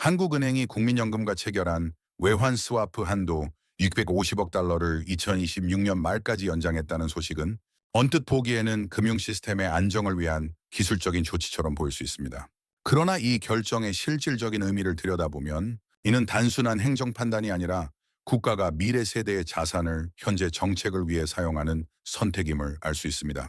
한국은행이 국민연금과 체결한 외환 스와프 한도 650억 달러를 2026년 말까지 연장했다는 소식은 언뜻 보기에는 금융 시스템의 안정을 위한 기술적인 조치처럼 보일 수 있습니다. 그러나 이 결정의 실질적인 의미를 들여다보면 이는 단순한 행정 판단이 아니라 국가가 미래 세대의 자산을 현재 정책을 위해 사용하는 선택임을 알 수 있습니다.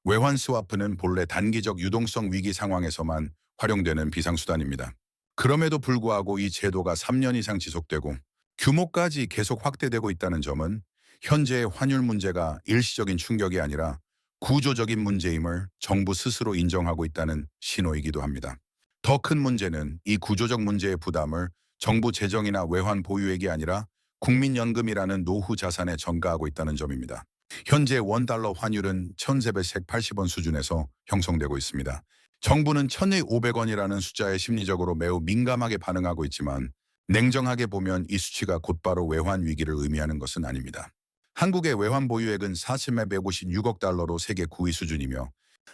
외환 스와프는 본래 단기적 유동성 위기 상황에서만 활용되는 비상수단입니다. 그럼에도 불구하고 이 제도가 3년 이상 지속되고 규모까지 계속 확대되고 있다는 점은 현재의 환율 문제가 일시적인 충격이 아니라 구조적인 문제임을 정부 스스로 인정하고 있다는 신호이기도 합니다. 더 큰 문제는 이 구조적 문제의 부담을 정부 재정이나 외환 보유액이 아니라 국민연금이라는 노후 자산에 전가하고 있다는 점입니다. 현재 원달러 환율은 1,480원 수준에서 형성되고 있습니다. 정부는 1,500원이라는 숫자에 심리적으로 매우 민감하게 반응하고 있지만 냉정하게 보면 이 수치가 곧바로 외환 위기를 의미하는 것은 아닙니다. 한국의 외환 보유액은 4,156억 달러로 세계 9위 수준이며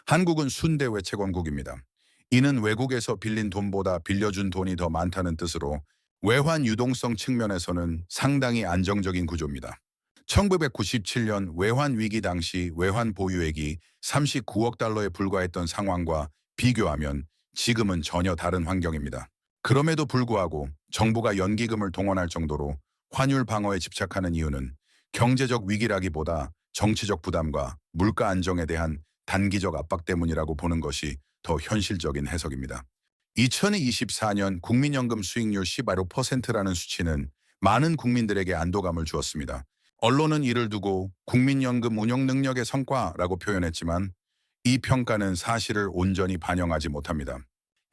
한국은 순대 외채권국입니다. 이는 외국에서 빌린 돈보다 빌려준 돈이 더 많다는 뜻으로 외환 유동성 측면에서는 상당히 안정적인 구조입니다. 1997년 외환 위기 당시 외환 보유액이 39억 달러에 불과했던 상황과 비교하면 지금은 전혀 다른 환경입니다. 그럼에도 불구하고 정부가 연기금을 동원할 정도로 환율 방어에 집착하는 이유는 경제적 위기라기보다 정치적 부담과 물가 안정에 대한 단기적 압박 때문이라고 보는 것이 더 현실적인 해석입니다. 2024년 국민연금 수익률 15%라는 수치는 많은 국민들에게 안도감을 주었습니다. 언론은 이를 두고 국민연금 운영 능력의 성과라고 표현했지만 이 평가는 사실을 온전히 반영하지 못합니다.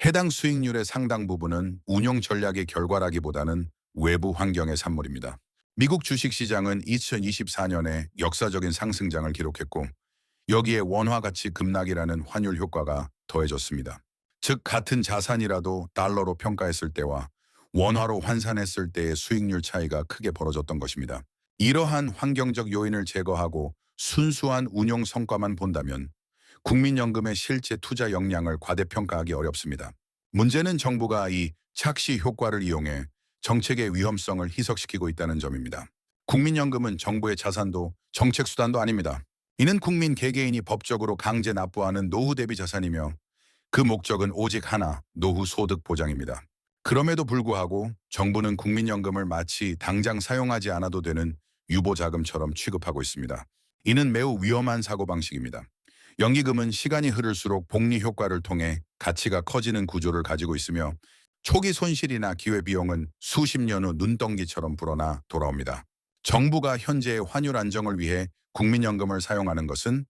해당 수익률의 상당 부분은 운영 전략의 결과라기보다는 외부 환경의 산물입니다. 미국 주식시장은 2024년에 역사적인 상승장을 기록했고 여기에 원화 가치 급락이라는 환율 효과가 더해졌습니다. 즉 같은 자산이라도 달러로 평가했을 때와 원화로 환산했을 때의 수익률 차이가 크게 벌어졌던 것입니다. 이러한 환경적 요인을 제거하고 순수한 운용 성과만 본다면 국민연금의 실제 투자 역량을 과대평가하기 어렵습니다. 문제는 정부가 이 착시 효과를 이용해 정책의 위험성을 희석시키고 있다는 점입니다. 국민연금은 정부의 자산도 정책 수단도 아닙니다. 이는 국민 개개인이 법적으로 강제 납부하는 노후 대비 자산이며 그 목적은 오직 하나, 노후 소득 보장입니다. 그럼에도 불구하고 정부는 국민연금을 마치 당장 사용하지 않아도 되는 유보자금처럼 취급하고 있습니다. 이는 매우 위험한 사고방식입니다. 연기금은 시간이 흐를수록 복리 효과를 통해 가치가 커지는 구조를 가지고 있으며 초기 손실이나 기회비용은 수십 년 후 눈덩이처럼 불어나 돌아옵니다. 정부가 현재의 환율 안정을 위해 국민연금을 사용하는 것은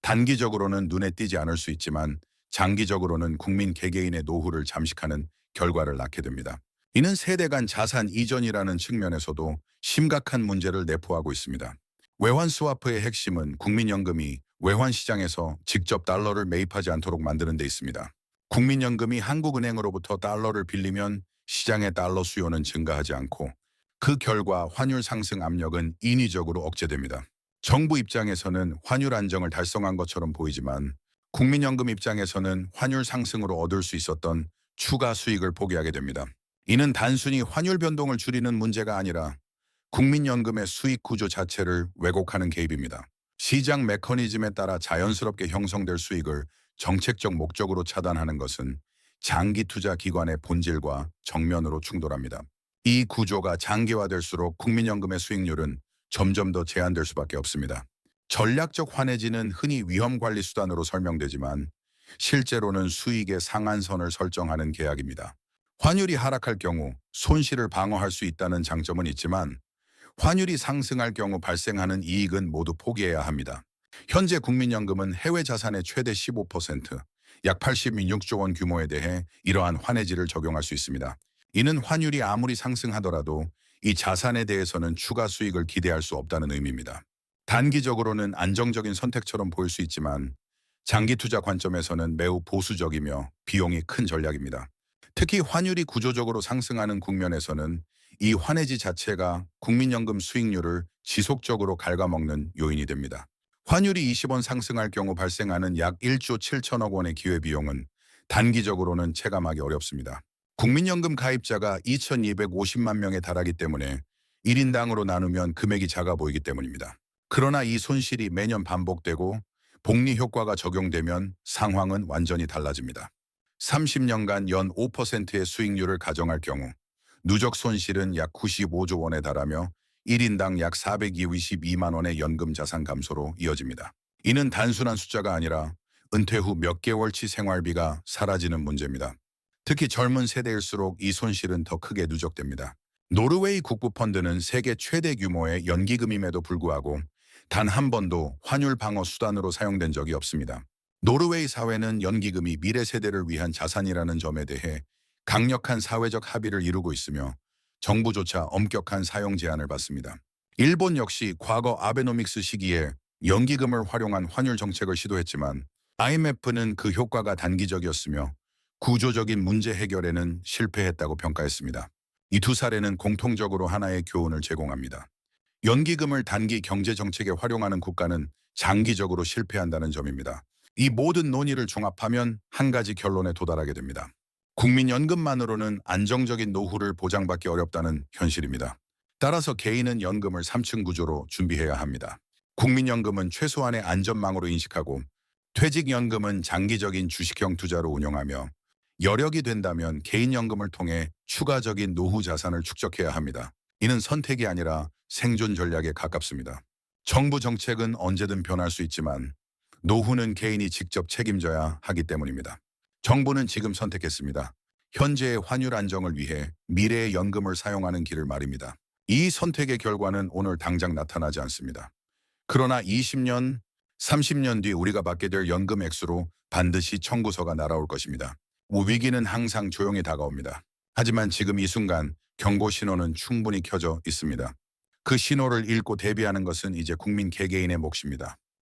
단기적으로는 눈에 띄지 않을 수 있지만 장기적으로는 국민 개개인의 노후를 잠식하는 결과를 낳게 됩니다. 이는 세대 간 자산 이전이라는 측면에서도 심각한 문제를 내포하고 있습니다. 외환 스와프의 핵심은 국민연금이 외환 시장에서 직접 달러를 매입하지 않도록 만드는 데 있습니다. 국민연금이 한국은행으로부터 달러를 빌리면 시장의 달러 수요는 증가하지 않고 그 결과 환율 상승 압력은 인위적으로 억제됩니다. 정부 입장에서는 환율 안정을 달성한 것처럼 보이지만 국민연금 입장에서는 환율 상승으로 얻을 수 있었던 추가 수익을 포기하게 됩니다. 이는 단순히 환율 변동을 줄이는 문제가 아니라 국민연금의 수익 구조 자체를 왜곡하는 개입입니다. 시장 메커니즘에 따라 자연스럽게 형성될 수익을 정책적 목적으로 차단하는 것은 장기 투자 기관의 본질과 정면으로 충돌합니다. 이 구조가 장기화될수록 국민연금의 수익률은 점점 더 제한될 수밖에 없습니다. 전략적 환해지는 흔히 위험관리 수단으로 설명되지만 실제로는 수익의 상한선을 설정하는 계약입니다. 환율이 하락할 경우 손실을 방어할 수 있다는 장점은 있지만 환율이 상승할 경우 발생하는 이익은 모두 포기해야 합니다. 현재 국민연금은 해외 자산의 최대 15%, 약 86조 원 규모에 대해 이러한 환해지를 적용할 수 있습니다. 이는 환율이 아무리 상승하더라도 이 자산에 대해서는 추가 수익을 기대할 수 없다는 의미입니다. 단기적으로는 안정적인 선택처럼 보일 수 있지만 장기 투자 관점에서는 매우 보수적이며 비용이 큰 전략입니다. 특히 환율이 구조적으로 상승하는 국면에서는 이 환해지 자체가 국민연금 수익률을 지속적으로 갉아먹는 요인이 됩니다. 환율이 20원 상승할 경우 발생하는 약 1조 7천억 원의 기회비용은 단기적으로는 체감하기 어렵습니다. 국민연금 가입자가 2,250만 명에 달하기 때문에 1인당으로 나누면 금액이 작아 보이기 때문입니다. 그러나 이 손실이 매년 반복되고 복리 효과가 적용되면 상황은 완전히 달라집니다. 30년간 연 5%의 수익률을 가정할 경우 누적 손실은 약 95조 원에 달하며 1인당 약 422만 원의 연금 자산 감소로 이어집니다. 이는 단순한 숫자가 아니라 은퇴 후 몇 개월치 생활비가 사라지는 문제입니다. 특히 젊은 세대일수록 이 손실은 더 크게 누적됩니다. 노르웨이 국부펀드는 세계 최대 규모의 연기금임에도 불구하고 단 한 번도 환율 방어 수단으로 사용된 적이 없습니다. 노르웨이 사회는 연기금이 미래 세대를 위한 자산이라는 점에 대해 강력한 사회적 합의를 이루고 있으며 정부조차 엄격한 사용 제한을 받습니다. 일본 역시 과거 아베노믹스 시기에 연기금을 활용한 환율 정책을 시도했지만 IMF는 그 효과가 단기적이었으며 구조적인 문제 해결에는 실패했다고 평가했습니다. 이 두 사례는 공통적으로 하나의 교훈을 제공합니다. 연기금을 단기 경제 정책에 활용하는 국가는 장기적으로 실패한다는 점입니다. 이 모든 논의를 종합하면 한 가지 결론에 도달하게 됩니다. 국민연금만으로는 안정적인 노후를 보장받기 어렵다는 현실입니다. 따라서 개인은 연금을 3층 구조로 준비해야 합니다. 국민연금은 최소한의 안전망으로 인식하고 퇴직연금은 장기적인 주식형 투자로 운영하며 여력이 된다면 개인연금을 통해 추가적인 노후 자산을 축적해야 합니다. 이는 선택이 아니라 생존 전략에 가깝습니다. 정부 정책은 언제든 변할 수 있지만 노후는 개인이 직접 책임져야 하기 때문입니다. 정부는 지금 선택했습니다. 현재의 환율 안정을 위해 미래의 연금을 사용하는 길을 말입니다. 이 선택의 결과는 오늘 당장 나타나지 않습니다. 그러나 20년, 30년 뒤 우리가 받게 될 연금 액수로 반드시 청구서가 날아올 것입니다. 위기는 항상 조용히 다가옵니다. 하지만 지금 이 순간 경고 신호는 충분히 켜져 있습니다. 그 신호를 읽고 대비하는 것은 이제 국민 개개인의 몫입니다.